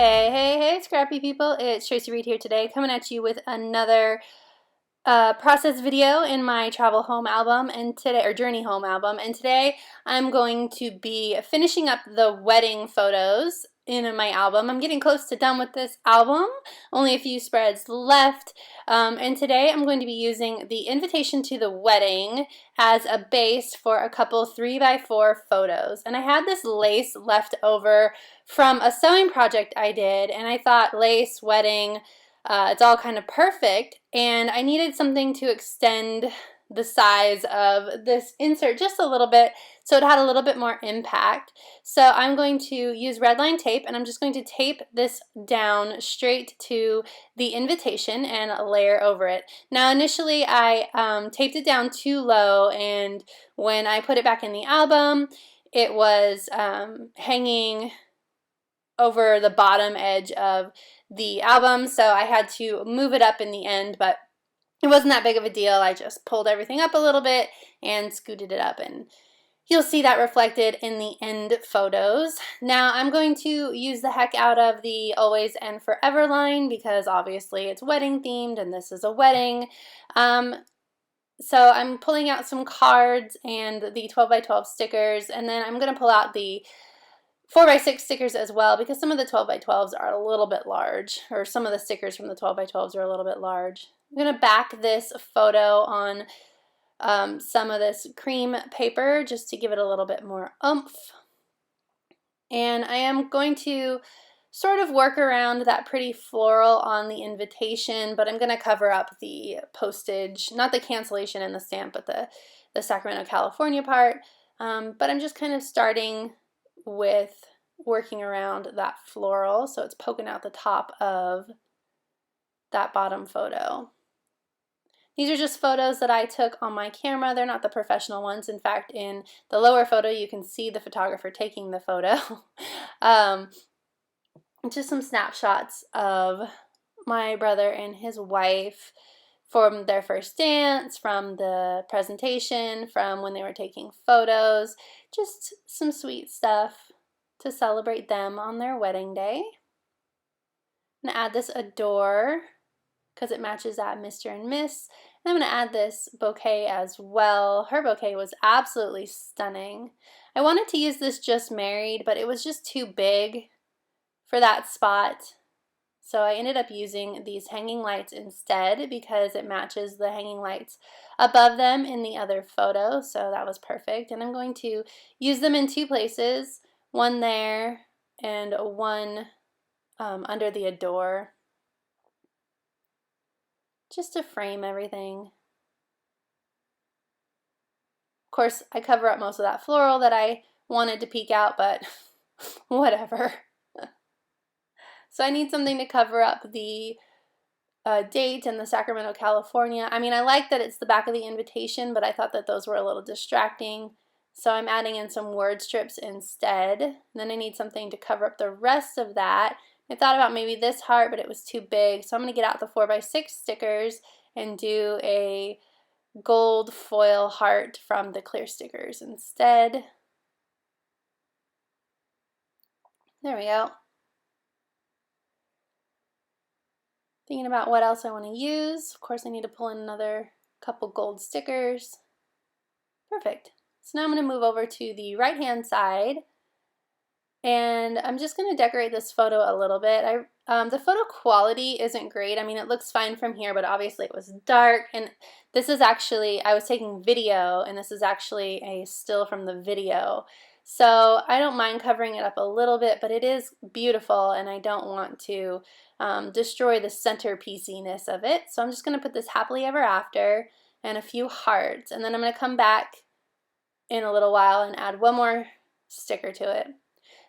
Hey, scrappy people, it's Tracy Reed here today, coming at you with another process video in my travel home album and today, or journey home album, and today I'm going to be finishing up the wedding photos in my album. I'm getting close to done with this album, only a few spreads left, and today I'm going to be using the invitation to the wedding as a base for a couple 3x4 photos. And I had this lace left over from a sewing project I did, and I thought lace, wedding, it's all kind of perfect, and I needed something to extend the size of this insert just a little bit so it had a little bit more impact. So I'm going to use red line tape, and I'm just going to tape this down straight to the invitation and layer over it. Now initially I taped it down too low, and when I put it back in the album it was hanging over the bottom edge of the album, so I had to move it up in the end, but it wasn't that big of a deal. I just pulled everything up a little bit and scooted it up, and you'll see that reflected in the end photos. Now I'm going to use the heck out of the Always and Forever line because obviously it's wedding themed and this is a wedding. So I'm pulling out some cards and the 12x12 stickers, and then I'm going to pull out the 4x6 stickers as well because some of the 12x12s are a little bit large, or some of the stickers from the 12x12s are a little bit large. I'm going to back this photo on some of this cream paper just to give it a little bit more oomph. And I am going to sort of work around that pretty floral on the invitation, but I'm going to cover up the postage, not the cancellation and the stamp, but the Sacramento, California part. But I'm just kind of starting with working around that floral so it's poking out the top of that bottom photo. These are just photos that I took on my camera. They're not the professional ones. In fact, in the lower photo you can see the photographer taking the photo. Just some snapshots of my brother and his wife from their first dance, from the presentation, from when they were taking photos, just some sweet stuff to celebrate them on their wedding day. I'm going to add this adore because it matches that Mr. and Miss. And I'm going to add this bouquet as well. Her bouquet was absolutely stunning. I wanted to use this just married, but it was just too big for that spot. So I ended up using these hanging lights instead because it matches the hanging lights above them in the other photo. So that was perfect. And I'm going to use them in two places, one there and one under the adore, just to frame everything. Of course, I cover up most of that floral that I wanted to peek out, but whatever. So I need something to cover up the date and the Sacramento, California. I mean, I like that it's the back of the invitation, but I thought that those were a little distracting. So I'm adding in some word strips instead. And then I need something to cover up the rest of that. I thought about maybe this heart, but it was too big. So I'm going to get out the 4x6 stickers and do a gold foil heart from the clear stickers instead. There we go. Thinking about what else I want to use. Of course, I need to pull in another couple gold stickers. Perfect. So now I'm going to move over to the right-hand side, and I'm just going to decorate this photo a little bit. The photo quality isn't great. I mean, it looks fine from here, but obviously it was dark, and this is actually, I was taking video, and this is actually a still from the video. So I don't mind covering it up a little bit, but it is beautiful, and I don't want to destroy the centerpieciness of it. So I'm just going to put this happily ever after and a few hearts, and then I'm going to come back in a little while and add one more sticker to it.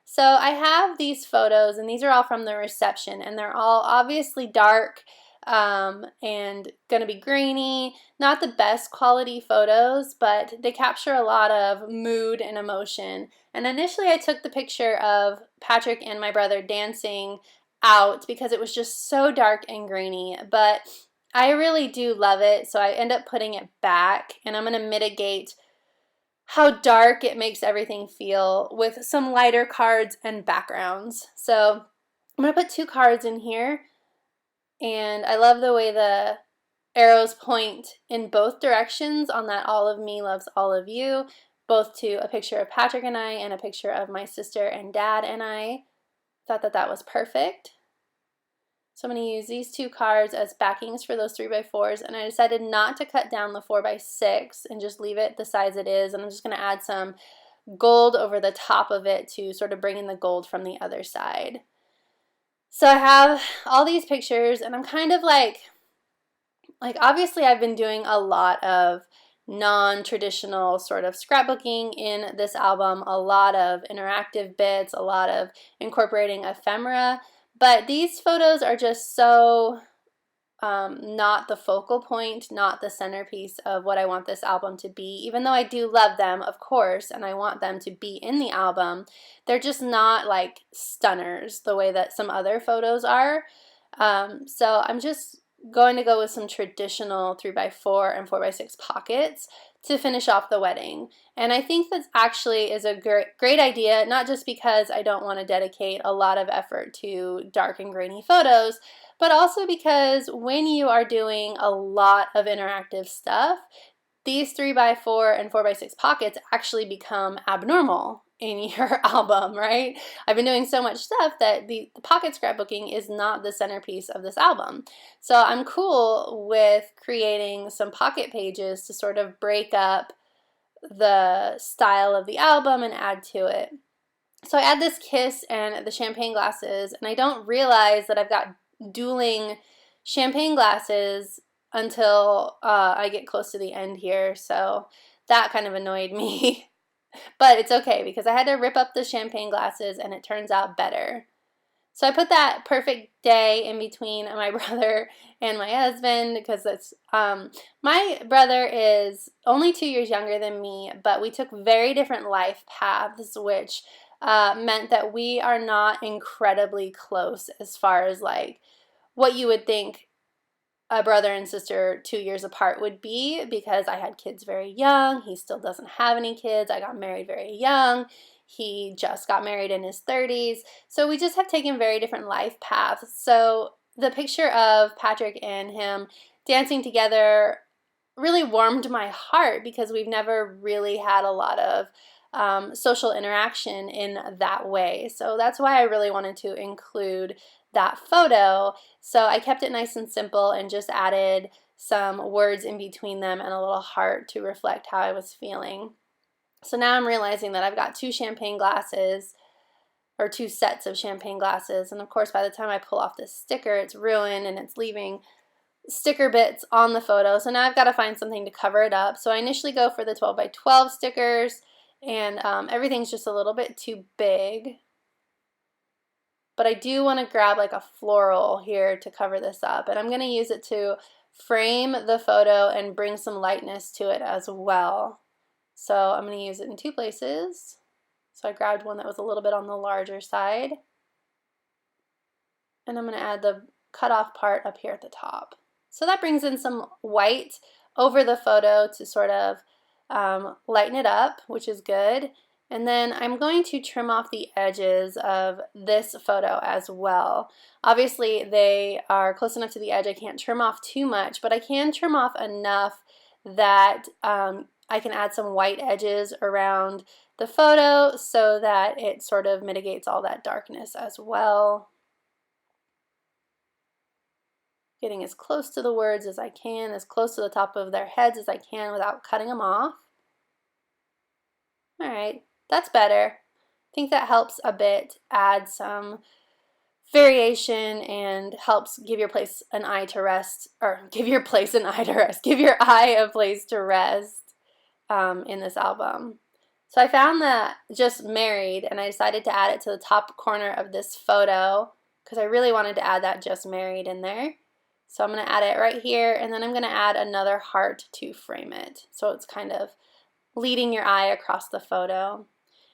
So I have these photos, and these are all from the reception, and they're all obviously dark and gonna be grainy. Not the best quality photos, but they capture a lot of mood and emotion. And initially I took the picture of Patrick and my brother dancing out because it was just so dark and grainy, but I really do love it, so I end up putting it back, and I'm gonna mitigate how dark it makes everything feel with some lighter cards and backgrounds. So I'm going to put 2 cards in here, and I love the way the arrows point in both directions on that all of me loves all of you, both to a picture of Patrick and I and a picture of my sister and dad and I. Thought that that was perfect. So I'm going to use these 2 cards as backings for those 3x4s, and I decided not to cut down the 4x6 and just leave it the size it is, and I'm just going to add some gold over the top of it to sort of bring in the gold from the other side. So I have all these pictures, and I'm kind of like obviously I've been doing a lot of non-traditional sort of scrapbooking in this album, a lot of interactive bits, a lot of incorporating ephemera, but these photos are just so not the focal point, not the centerpiece of what I want this album to be. Even though I do love them, of course, and I want them to be in the album, they're just not like stunners the way that some other photos are. So I'm just going to go with some traditional 3x4 and 4x6 pockets to finish off the wedding. And I think that actually is a great idea, not just because I don't want to dedicate a lot of effort to dark and grainy photos, but also because when you are doing a lot of interactive stuff, these 3x4 and 4x6 pockets actually become abnormal in your album, right? I've been doing so much stuff that the pocket scrapbooking is not the centerpiece of this album. So I'm cool with creating some pocket pages to sort of break up the style of the album and add to it. So I add this kiss and the champagne glasses, and I don't realize that I've got dueling champagne glasses until I get close to the end here, so that kind of annoyed me. But it's okay because I had to rip up the champagne glasses and it turns out better. So I put that perfect day in between my brother and my husband because it's my brother is only 2 years younger than me, but we took very different life paths, which meant that we are not incredibly close as far as like what you would think a brother and sister 2 years apart would be, because I had kids very young. He still doesn't have any kids. I got married very young. He just got married in his 30s. So we just have taken very different life paths. So the picture of Patrick and him dancing together really warmed my heart because we've never really had a lot of social interaction in that way. So that's why I really wanted to include that photo. So I kept it nice and simple and just added some words in between them and a little heart to reflect how I was feeling. So now I'm realizing that I've got 2 champagne glasses, or 2 sets of champagne glasses, and of course by the time I pull off this sticker it's ruined and it's leaving sticker bits on the photo. So now I've got to find something to cover it up. So I initially go for the 12x12 stickers, and everything's just a little bit too big. But I do want to grab like a floral here to cover this up, and I'm going to use it to frame the photo and bring some lightness to it as well. So I'm going to use it in 2 places. So I grabbed one that was a little bit on the larger side, and I'm going to add the cutoff part up here at the top. So that brings in some white over the photo to sort of lighten it up, which is good. And then I'm going to trim off the edges of this photo as well. Obviously they are close enough to the edge I can't trim off too much, but I can trim off enough that I can add some white edges around the photo so that it sort of mitigates all that darkness as well. Getting as close to the words as I can, as close to the top of their heads as I can without cutting them off. All right, that's better. I think that helps a bit add some variation and helps give your place an eye to rest, or give your place an eye to rest, give your eye a place to rest in this album. So I found that Just Married, and I decided to add it to the top corner of this photo because I really wanted to add that Just Married in there. So I'm going to add it right here, and then I'm going to add another heart to frame it. So it's kind of leading your eye across the photo.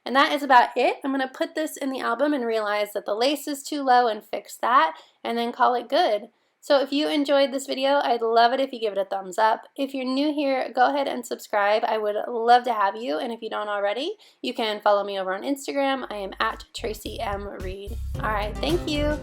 And that is about it. I'm going to put this in the album and realize that the lace is too low and fix that, and then call it good. So if you enjoyed this video, I'd love it if you give it a thumbs up. If you're new here, go ahead and subscribe. I would love to have you, and if you don't already, you can follow me over on Instagram. I am at Traci M. Reed. All right, thank you.